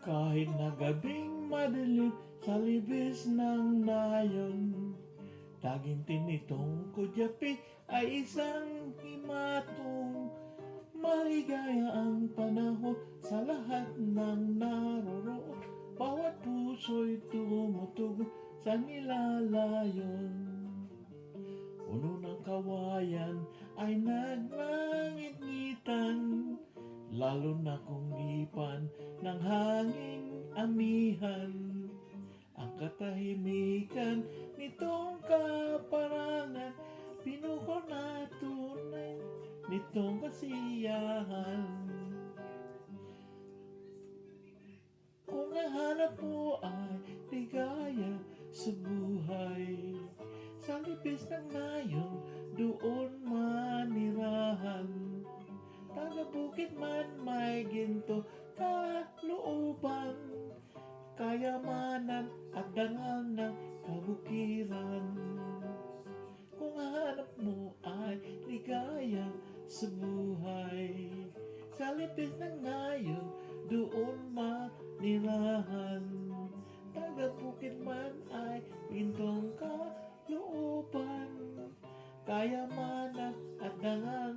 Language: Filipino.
Kahit na gabing madilim sa libis ng nayon, tagintin nitong kudyapi ay isang himatong. Maligaya ang panahon sa lahat ng naroroon, bawat puso'y tumutugon sa nilalayon. Puno ng kawayan ay naglangit-ngitan, lalo na kung lipan ng hanging amihan. Ang katahimikan nitong kaparangan, pinuko na tunay nitong kasiyahan. Kung ang hanap mo ay ligaya sa buhay, sa libis ng nayon, doon manirahan. Taga-bukid man may ginto kalooban, kayamanan at dangal ng kabukiran. Kung hanap mo ay ligaya sa buhay, sa libis ng nayon, doon manirahan. Taga-bukid man ay gintong kalooban, kayamanan at dangal